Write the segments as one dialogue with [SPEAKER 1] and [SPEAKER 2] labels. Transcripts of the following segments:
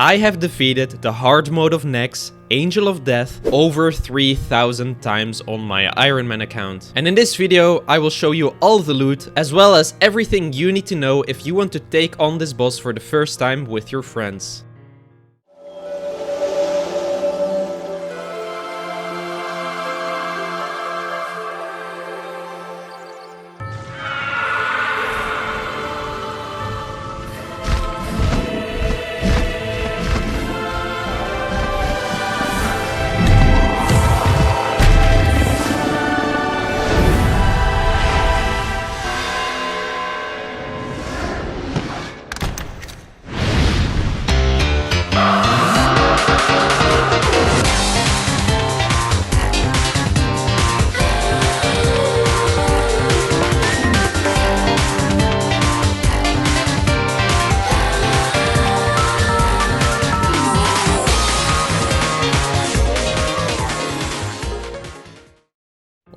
[SPEAKER 1] I have defeated the hard mode of Nex, Angel of Death, over 3000 times on my Iron Man account. And in this video, I will show you all the loot, as well as everything you need to know if you want to take on this boss for the first time with your friends.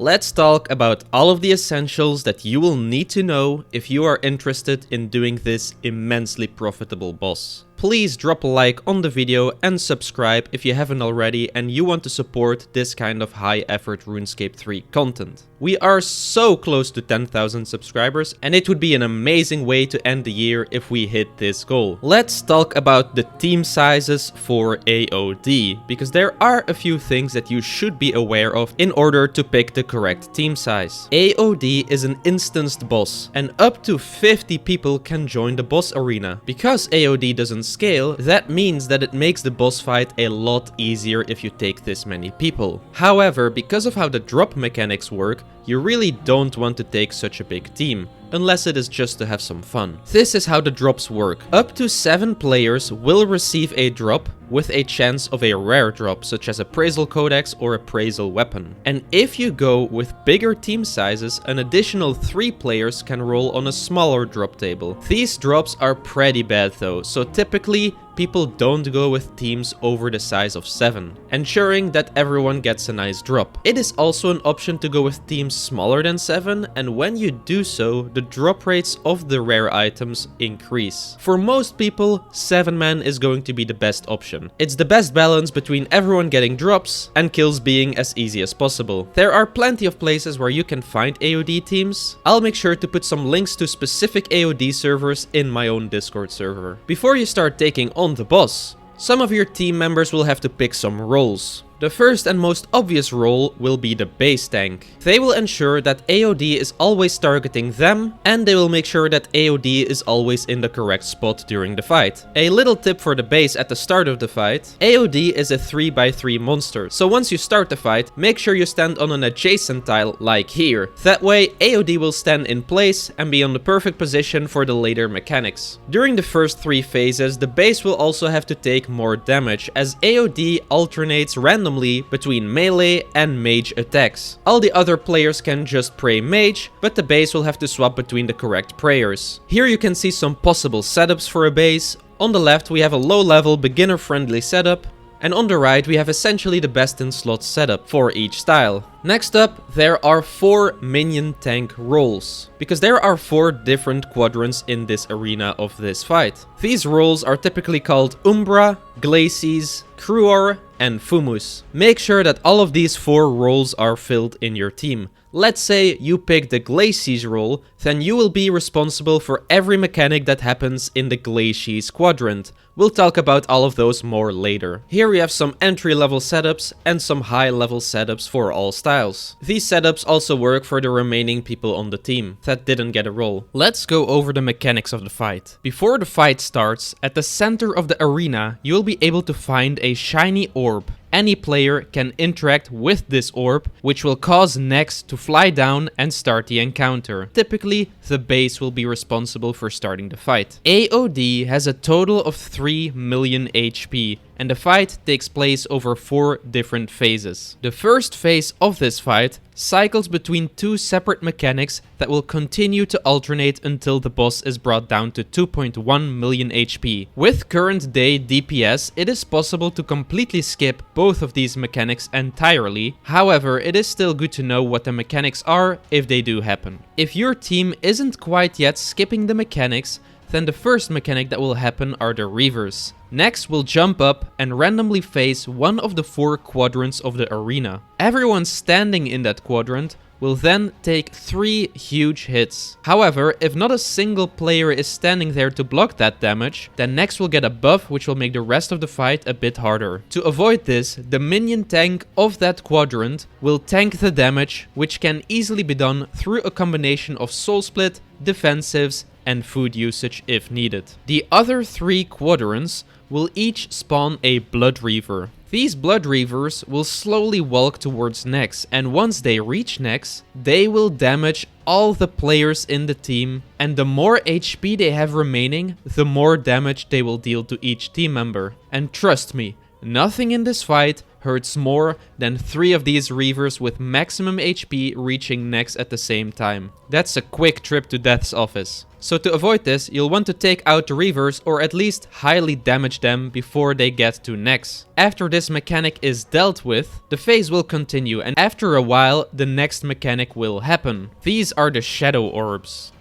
[SPEAKER 1] Let's talk about all of the essentials that you will need to know if you are interested in doing this immensely profitable boss. Please drop a like on the video and subscribe if you haven't already and you want to support this kind of high effort RuneScape 3 content. We are so close to 10,000 subscribers and it would be an amazing way to end the year if we hit this goal. Let's talk about the team sizes for AOD, because there are a few things that you should be aware of in order to pick the correct team size. AOD is an instanced boss and up to 50 people can join the boss arena. Because AOD doesn't scale, that means that it makes the boss fight a lot easier if you take this many people. However, because of how the drop mechanics work, you really don't want to take such a big team, unless it is just to have some fun. This is how the drops work. Up to 7 players will receive a drop with a chance of a rare drop, such as Appraisal Codex or Appraisal Weapon. And if you go with bigger team sizes, an additional 3 players can roll on a smaller drop table. These drops are pretty bad though, so typically people don't go with teams over the size of 7, ensuring that everyone gets a nice drop. It is also an option to go with teams smaller than 7, and when you do so, the drop rates of the rare items increase. For most people, 7-man is going to be the best option. It's the best balance between everyone getting drops and kills being as easy as possible. There are plenty of places where you can find AOD teams. I'll make sure to put some links to specific AOD servers in my own Discord server. Before you start taking on the boss, some of your team members will have to pick some roles. The first and most obvious role will be the base tank. They will ensure that AOD is always targeting them, and they will make sure that AOD is always in the correct spot during the fight. A little tip for the base at the start of the fight: AOD is a 3x3 monster, so once you start the fight, make sure you stand on an adjacent tile like here. That way AOD will stand in place and be on the perfect position for the later mechanics. During the first 3 phases, the base will also have to take more damage, as AOD alternates randomly between melee and mage attacks. All the other players can just pray mage, but the base will have to swap between the correct prayers. Here you can see some possible setups for a base. On the left we have a low level beginner friendly setup, and on the right we have essentially the best in slot setup for each style. Next up, there are 4 minion tank roles, because there are 4 different quadrants in this arena of this fight. These roles are typically called Umbra, Glacies, Cruor, and Fumus. Make sure that all of these 4 roles are filled in your team. Let's say you pick the Glacies role, then you will be responsible for every mechanic that happens in the Glacies quadrant. We'll talk about all of those more later. Here we have some entry level setups and some high level setups for all styles. These setups also work for the remaining people on the team that didn't get a role. Let's go over the mechanics of the fight. Before the fight starts, at the center of the arena, you'll be able to find a shiny orb. Any player can interact with this orb, which will cause Nex to fly down and start the encounter. Typically, the base will be responsible for starting the fight. AOD has a total of 3 million HP, and the fight takes place over 4 different phases. The first phase of this fight cycles between 2 separate mechanics that will continue to alternate until the boss is brought down to 2.1 million HP. With current day DPS, it is possible to completely skip both of these mechanics entirely. However, it is still good to know what the mechanics are if they do happen. If your team isn't quite yet skipping the mechanics, then the first mechanic that will happen are the Reavers. Next, we'll jump up and randomly face one of the 4 quadrants of the arena. Everyone standing in that quadrant will then take 3 huge hits. However, if not a single player is standing there to block that damage, then Nex will get a buff which will make the rest of the fight a bit harder. To avoid this, the minion tank of that quadrant will tank the damage, which can easily be done through a combination of soul split, defensives, and food usage if needed. The other 3 quadrants will each spawn a Blood Reaver. These Blood Reavers will slowly walk towards Nex, and once they reach Nex, they will damage all the players in the team, and the more HP they have remaining, the more damage they will deal to each team member. And trust me, nothing in this fight hurts more than 3 of these Reavers with maximum HP reaching Nex at the same time. That's a quick trip to Death's office. So to avoid this, you'll want to take out the Reavers or at least highly damage them before they get to Nex. After this mechanic is dealt with, the phase will continue, and after a while, the next mechanic will happen. These are the Shadow Orbs.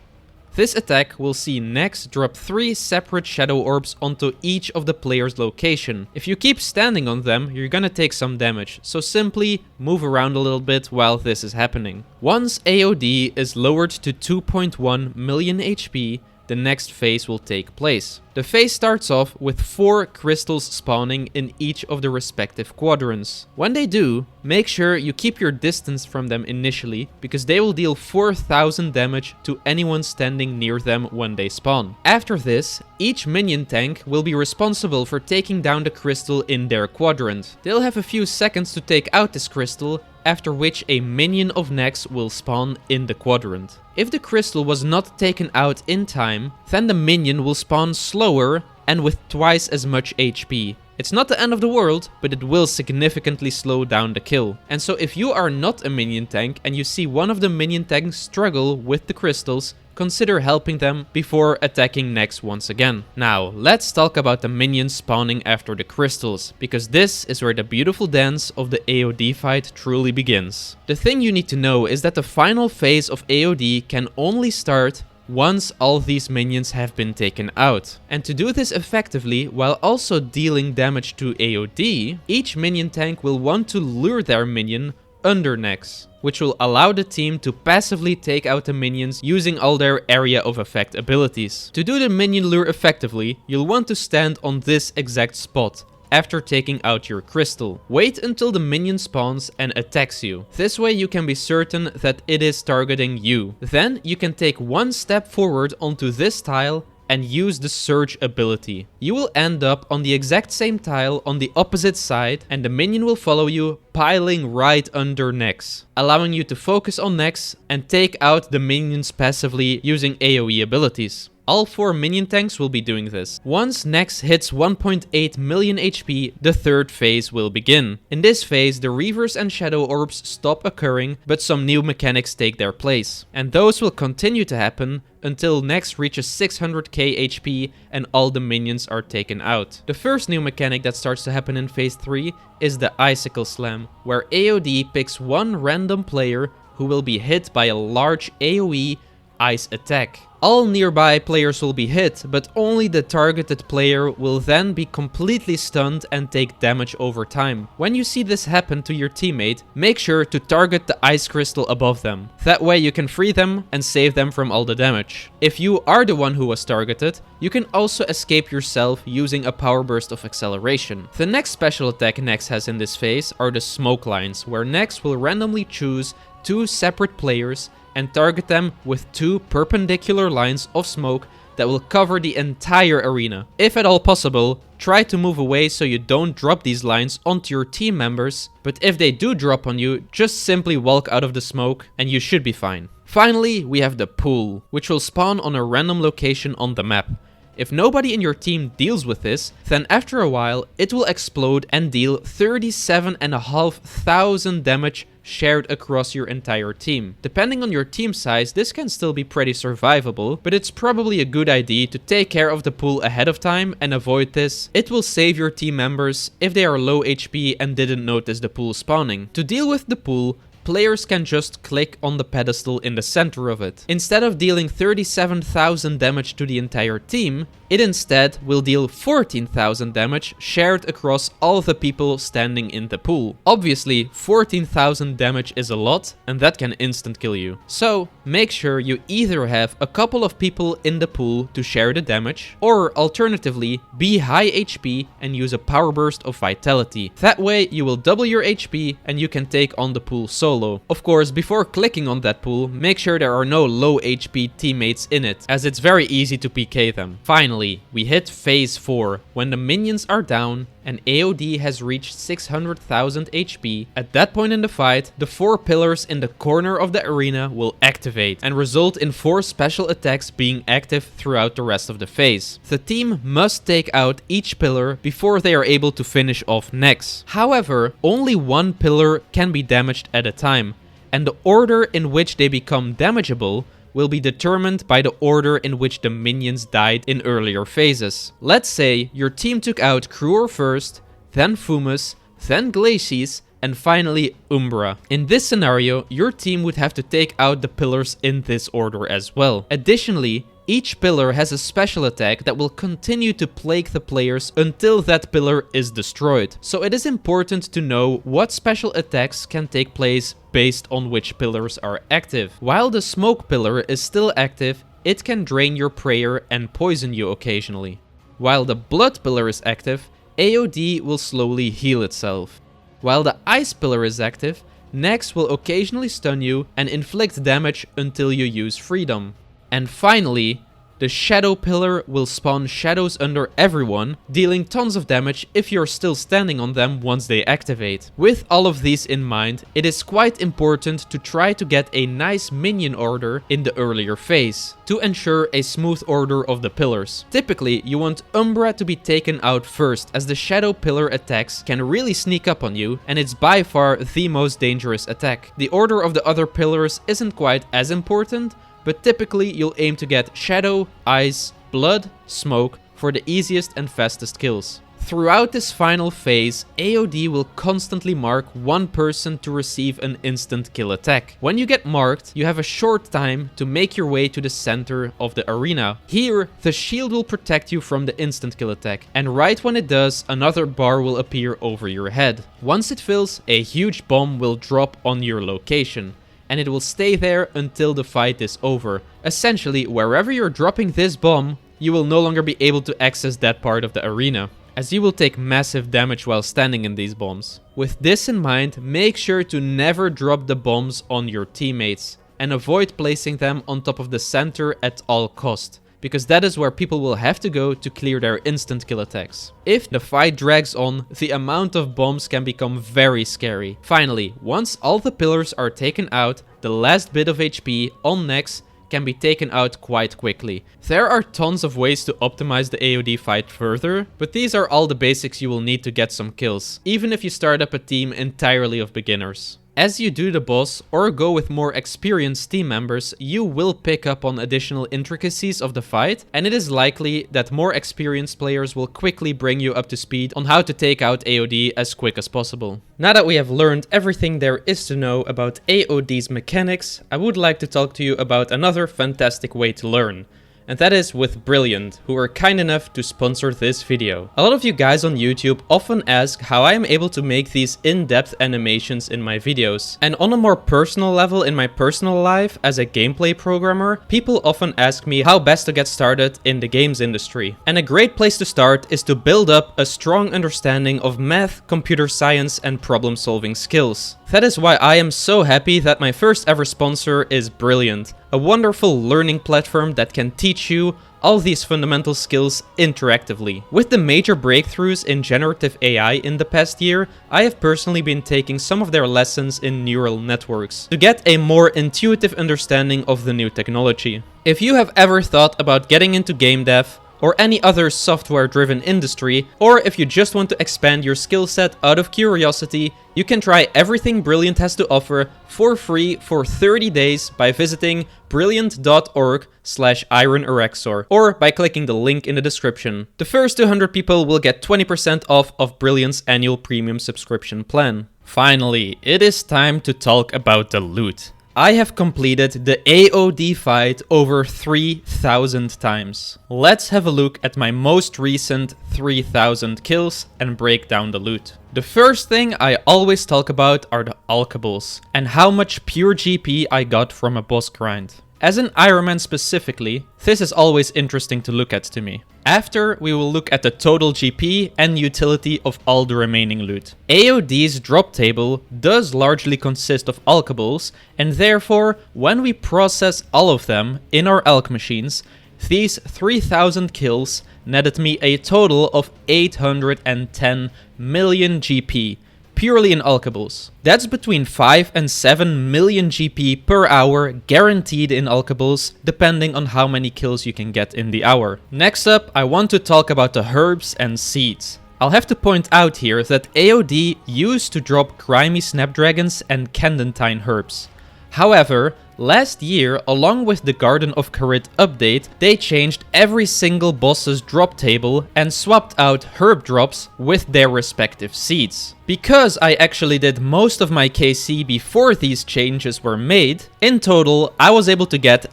[SPEAKER 1] This attack will see Nex drop 3 separate Shadow Orbs onto each of the player's location. If you keep standing on them, you're gonna take some damage, so simply move around a little bit while this is happening. Once AOD is lowered to 2.1 million HP, the next phase will take place. The phase starts off with 4 crystals spawning in each of the respective quadrants. When they do, make sure you keep your distance from them initially, because they will deal 4,000 damage to anyone standing near them when they spawn. After this, each minion tank will be responsible for taking down the crystal in their quadrant. They'll have a few seconds to take out this crystal, after which a minion of Nex will spawn in the quadrant. If the crystal was not taken out in time, then the minion will spawn slower and with twice as much HP. It's not the end of the world, but it will significantly slow down the kill. And so if you are not a minion tank and you see one of the minion tanks struggle with the crystals, consider helping them before attacking Nex once again. Now, let's talk about the minions spawning after the crystals, because this is where the beautiful dance of the AOD fight truly begins. The thing you need to know is that the final phase of AOD can only start once all these minions have been taken out. And to do this effectively, while also dealing damage to AOD, each minion tank will want to lure their minion under Nex, which will allow the team to passively take out the minions using all their area of effect abilities. To do the minion lure effectively, you'll want to stand on this exact spot after taking out your crystal. Wait until the minion spawns and attacks you. This way you can be certain that it is targeting you. Then you can take one step forward onto this tile and use the surge ability. You will end up on the exact same tile on the opposite side, and the minion will follow you, piling right under Nex, allowing you to focus on Nex and take out the minions passively using AoE abilities. All 4 minion tanks will be doing this. Once Nex hits 1.8 million HP, the third phase will begin. In this phase, the Reavers and Shadow Orbs stop occurring, but some new mechanics take their place. And those will continue to happen until Nex reaches 600k HP and all the minions are taken out. The first new mechanic that starts to happen in phase 3 is the Icicle Slam, where AOD picks one random player who will be hit by a large AoE ice attack. All nearby players will be hit, but only the targeted player will then be completely stunned and take damage over time. When you see this happen to your teammate, make sure to target the ice crystal above them. That way you can free them and save them from all the damage. If you are the one who was targeted, you can also escape yourself using a power burst of acceleration. The next special attack Nex has in this phase are the smoke lines, where Nex will randomly choose 2 separate players and target them with 2 perpendicular lines of smoke that will cover the entire arena. If at all possible, try to move away so you don't drop these lines onto your team members, but if they do drop on you, just simply walk out of the smoke and you should be fine. Finally, we have the pool, which will spawn on a random location on the map. If nobody in your team deals with this, then after a while, it will explode and deal 37,500 damage shared across your entire team. Depending on your team size, this can still be pretty survivable, but it's probably a good idea to take care of the pool ahead of time and avoid this. It will save your team members if they are low HP and didn't notice the pool spawning. To deal with the pool, players can just click on the pedestal in the center of it. Instead of dealing 37,000 damage to the entire team, It instead will deal 14,000 damage shared across all the people standing in the pool. Obviously, 14,000 damage is a lot, and that can instant kill you. So, make sure you either have a couple of people in the pool to share the damage, or alternatively, be high HP and use a power burst of vitality. That way, you will double your HP and you can take on the pool solo. Of course, before clicking on that pool, make sure there are no low HP teammates in it, as it's very easy to PK them. Finally, we hit phase 4, when the minions are down and AOD has reached 600,000 HP. At that point in the fight, the 4 pillars in the corner of the arena will activate and result in 4 special attacks being active throughout the rest of the phase. The team must take out each pillar before they are able to finish off next. However, only 1 pillar can be damaged at a time, and the order in which they become damageable will be determined by the order in which the minions died in earlier phases. Let's say your team took out Kruor first, then Fumus, then Glacies, and finally Umbra. In this scenario, your team would have to take out the pillars in this order as well. Additionally, each pillar has a special attack that will continue to plague the players until that pillar is destroyed. So it is important to know what special attacks can take place based on which pillars are active. While the smoke pillar is still active, it can drain your prayer and poison you occasionally. While the blood pillar is active, AOD will slowly heal itself. While the ice pillar is active, Nex will occasionally stun you and inflict damage until you use freedom. And finally, the shadow pillar will spawn shadows under everyone, dealing tons of damage if you're still standing on them once they activate. With all of these in mind, it is quite important to try to get a nice minion order in the earlier phase, to ensure a smooth order of the pillars. Typically, you want Umbra to be taken out first, as the shadow pillar attacks can really sneak up on you, and it's by far the most dangerous attack. The order of the other pillars isn't quite as important, but typically you'll aim to get Shadow, Ice, Blood, Smoke for the easiest and fastest kills. Throughout this final phase, AOD will constantly mark one person to receive an instant kill attack. When you get marked, you have a short time to make your way to the center of the arena. Here, the shield will protect you from the instant kill attack, and right when it does, another bar will appear over your head. Once it fills, a huge bomb will drop on your location, and it will stay there until the fight is over. Essentially, wherever you're dropping this bomb, you will no longer be able to access that part of the arena, as you will take massive damage while standing in these bombs. With this in mind, make sure to never drop the bombs on your teammates, and avoid placing them on top of the center at all cost, because that is where people will have to go to clear their instant kill attacks. If the fight drags on, the amount of bombs can become very scary. Finally, once all the pillars are taken out, the last bit of HP on Nex can be taken out quite quickly. There are tons of ways to optimize the AOD fight further, but these are all the basics you will need to get some kills, even if you start up a team entirely of beginners. As you do the boss or go with more experienced team members, you will pick up on additional intricacies of the fight, and it is likely that more experienced players will quickly bring you up to speed on how to take out AOD as quick as possible. Now that we have learned everything there is to know about AOD's mechanics, I would like to talk to you about another fantastic way to learn. And that is with Brilliant, who were kind enough to sponsor this video. A lot of you guys on YouTube often ask how I am able to make these in-depth animations in my videos. And on a more personal level in my personal life as a gameplay programmer, people often ask me how best to get started in the games industry. And a great place to start is to build up a strong understanding of math, computer science, and problem-solving skills. That is why I am so happy that my first ever sponsor is Brilliant, a wonderful learning platform that can teach you all these fundamental skills interactively. With the major breakthroughs in generative AI in the past year, I have personally been taking some of their lessons in neural networks to get a more intuitive understanding of the new technology. If you have ever thought about getting into game dev, or any other software-driven industry, or if you just want to expand your skill set out of curiosity, you can try everything Brilliant has to offer for free for 30 days by visiting brilliant.org/IronAraxxor, or by clicking the link in the description. The first 200 people will get 20% off of Brilliant's annual premium subscription plan. Finally, it is time to talk about the loot. I have completed the AOD fight over 3,000 times. Let's have a look at my most recent 3,000 kills and break down the loot. The first thing I always talk about are the alkables and how much pure GP I got from a boss grind. As an Ironman specifically, this is always interesting to look at to me. After, we will look at the total GP and utility of all the remaining loot. AOD's drop table does largely consist of alkables, and therefore, when we process all of them in our alk machines, these 3,000 kills netted me a total of 810 million GP, purely in alkables. That's between 5 and 7 million GP per hour guaranteed in alkables, depending on how many kills you can get in the hour. Next up, I want to talk about the herbs and seeds. I'll have to point out here that AOD used to drop grimy snapdragons and candentine herbs. However, last year, along with the Garden of Carit update, they changed every single boss's drop table and swapped out herb drops with their respective seeds. Because I actually did most of my KC before these changes were made, in total I was able to get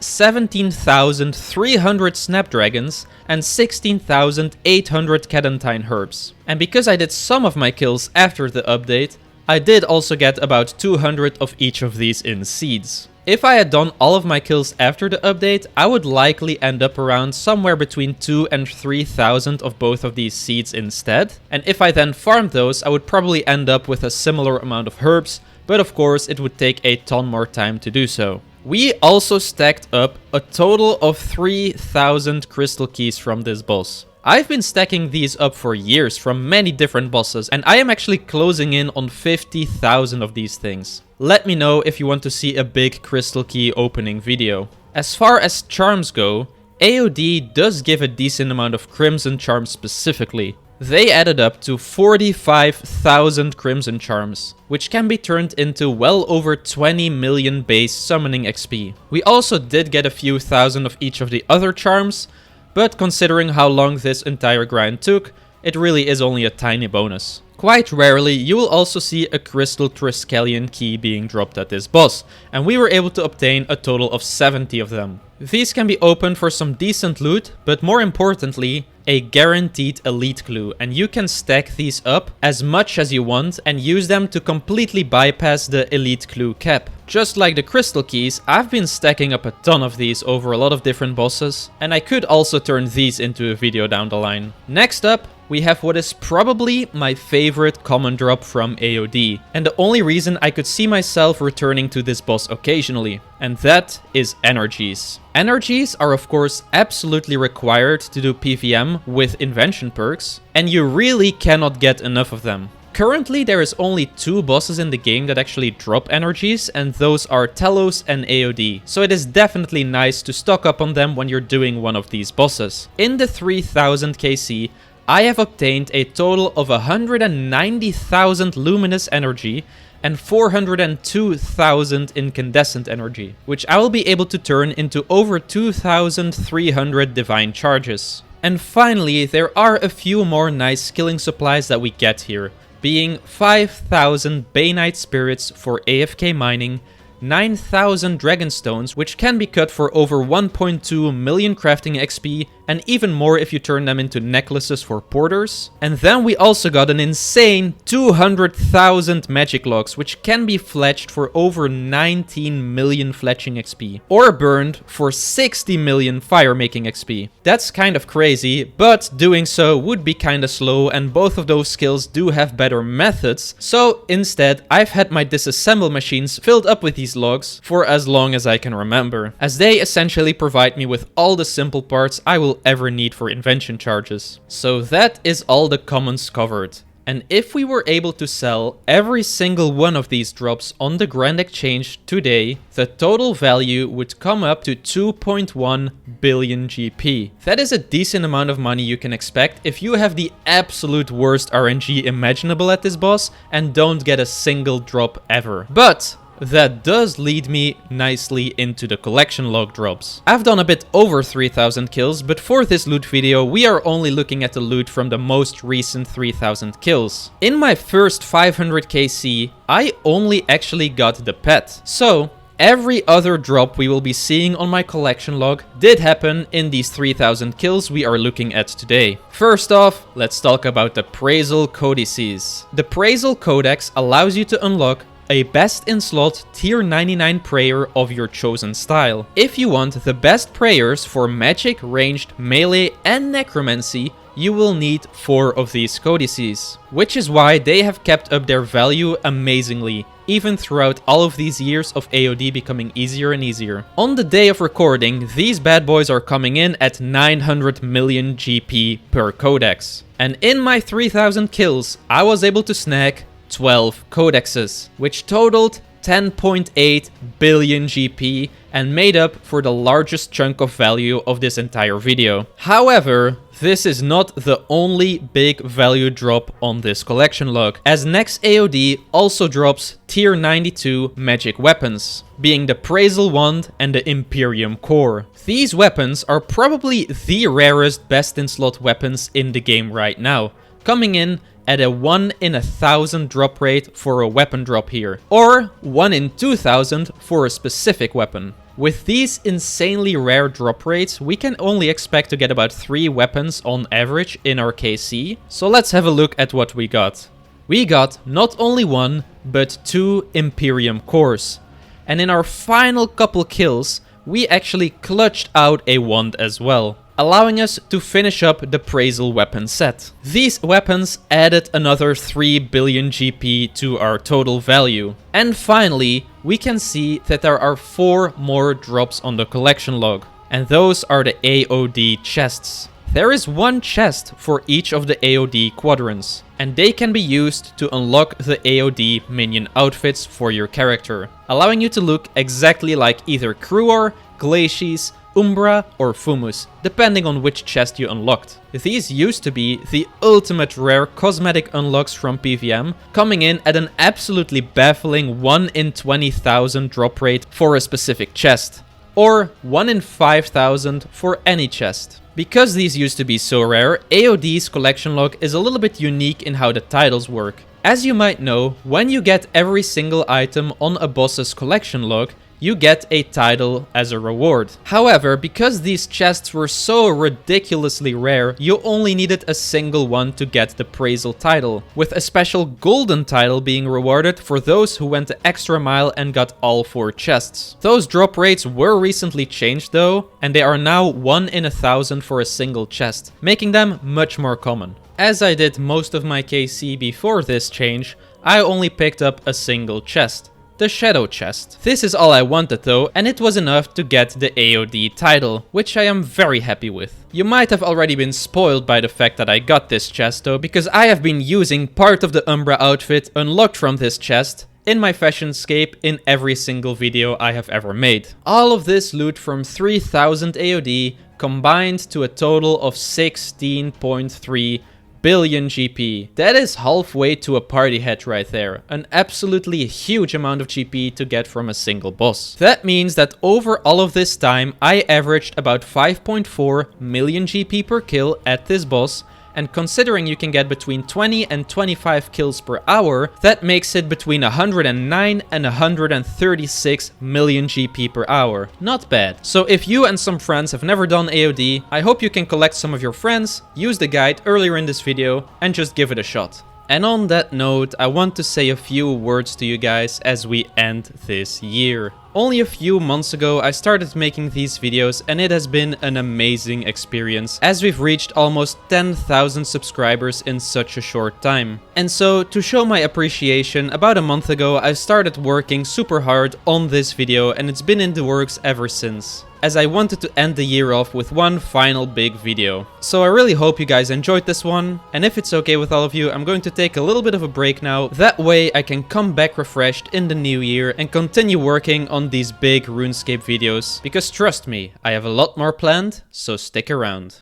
[SPEAKER 1] 17,300 snapdragons and 16,800 candentine herbs. And because I did some of my kills after the update, I did also get about 200 of each of these in seeds. If I had done all of my kills after the update, I would likely end up around somewhere between 2,000 and 3,000 of both of these seeds instead. And if I then farmed those, I would probably end up with a similar amount of herbs, but of course it would take a ton more time to do so. We also stacked up a total of 3,000 crystal keys from this boss. I've been stacking these up for years from many different bosses, and I am actually closing in on 50,000 of these things. Let me know if you want to see a big crystal key opening video. As far as charms go, AOD does give a decent amount of crimson charms specifically. They added up to 45,000 crimson charms, which can be turned into well over 20 million base summoning XP. We also did get a few thousand of each of the other charms, but considering how long this entire grind took, it really is only a tiny bonus. Quite rarely, you will also see a crystal Triskelion key being dropped at this boss, and we were able to obtain a total of 70 of them. These can be opened for some decent loot, but more importantly, a guaranteed elite clue, and you can stack these up as much as you want and use them to completely bypass the elite clue cap. Just like the crystal keys, I've been stacking up a ton of these over a lot of different bosses, and I could also turn these into a video down the line. Next up, we have what is probably my favorite common drop from AOD, and the only reason I could see myself returning to this boss occasionally, and that is energies. Energies are of course absolutely required to do PvM with invention perks, and you really cannot get enough of them. Currently there is only 2 bosses in the game that actually drop energies, and those are Telos and AOD, so it is definitely nice to stock up on them when you're doing one of these bosses. In the 3000 KC, I have obtained a total of 190,000 luminous energy and 402,000 incandescent energy, which I will be able to turn into over 2,300 divine charges. And finally, there are a few more nice skilling supplies that we get here, being 5,000 Bainite spirits for AFK mining, 9,000 Dragonstones, which can be cut for over 1.2 million crafting XP, and even more if you turn them into necklaces for porters. And then we also got an insane 200,000 magic logs, which can be fletched for over 19 million fletching XP, or burned for 60 million fire making XP. That's kind of crazy, but doing so would be kinda slow, and both of those skills do have better methods, so instead I've had my disassemble machines filled up with these logs for as long as I can remember, as they essentially provide me with all the simple parts I will ever need for invention charges. So that is all the commons covered. And if we were able to sell every single one of these drops on the Grand Exchange today, the total value would come up to 2.1 billion GP. That is a decent amount of money you can expect if you have the absolute worst RNG imaginable at this boss and don't get a single drop ever. But that does lead me nicely into the collection log drops. I've done a bit over 3,000 kills, but for this loot video we are only looking at the loot from the most recent 3,000 kills. In my first 500 KC, I only actually got the pet. So, every other drop we will be seeing on my collection log did happen in these 3000 kills we are looking at today. First off, let's talk about the Praisal Codices. The Praisal Codex allows you to unlock a best in slot tier 99 prayer of your chosen style. If you want the best prayers for magic, ranged, melee and necromancy, you will need 4 of these codices, which is why they have kept up their value amazingly, even throughout all of these years of AOD becoming easier and easier. On the day of recording, these bad boys are coming in at 900 million GP per codex. And in my 3000 kills, I was able to snag 12 codexes, which totaled 10.8 billion GP and made up for the largest chunk of value of this entire video. However, this is not the only big value drop on this collection log, as next AOD also drops tier 92 magic weapons, being the Praisal Wand and the Imperium Core. These weapons are probably the rarest best in slot weapons in the game right now, coming in at a 1 in 1,000 drop rate for a weapon drop here, or 1 in 2,000 for a specific weapon. With these insanely rare drop rates, we can only expect to get about 3 weapons on average in our KC, so let's have a look at what we got. We got not only 1, but 2 Imperium Cores, and in our final couple kills, we actually clutched out a wand as well, allowing us to finish up the Praisal weapon set. These weapons added another 3 billion GP to our total value. And finally, we can see that there are 4 more drops on the collection log, and those are the AOD chests. There is 1 chest for each of the AOD quadrants, and they can be used to unlock the AOD minion outfits for your character, allowing you to look exactly like either Cruor, Glacies, Umbra or Fumus, depending on which chest you unlocked. These used to be the ultimate rare cosmetic unlocks from PVM, coming in at an absolutely baffling 1 in 20,000 drop rate for a specific chest, or 1 in 5,000 for any chest. Because these used to be so rare, AOD's collection log is a little bit unique in how the titles work. As you might know, when you get every single item on a boss's collection log, you get a title as a reward. However, because these chests were so ridiculously rare, you only needed a single one to get the Praisal title, with a special golden title being rewarded for those who went the extra mile and got all 4 chests. Those drop rates were recently changed though, and they are now 1 in 1,000 for a single chest, making them much more common. As I did most of my KC before this change, I only picked up a single chest, the Shadow Chest. This is all I wanted though, and it was enough to get the AOD title, which I am very happy with. You might have already been spoiled by the fact that I got this chest though, because I have been using part of the Umbra outfit unlocked from this chest in my RuneScape in every single video I have ever made. All of this loot from 3000 AOD combined to a total of 16.3 billion GP. That is halfway to a party hat right there. An absolutely huge amount of GP to get from a single boss. That means that over all of this time, I averaged about 5.4 million GP per kill at this boss, and considering you can get between 20 and 25 kills per hour, that makes it between 109 and 136 million GP per hour. Not bad. So if you and some friends have never done AOD, I hope you can collect some of your friends, use the guide earlier in this video, and just give it a shot. And on that note, I want to say a few words to you guys as we end this year. Only a few months ago I started making these videos, and it has been an amazing experience as we've reached almost 10,000 subscribers in such a short time. And so to show my appreciation, about a month ago I started working super hard on this video, and it's been in the works ever since, as I wanted to end the year off with one final big video. So I really hope you guys enjoyed this one, and if it's okay with all of you, I'm going to take a little bit of a break now. That way I can come back refreshed in the new year and continue working on these big RuneScape videos, because trust me, I have a lot more planned, so stick around.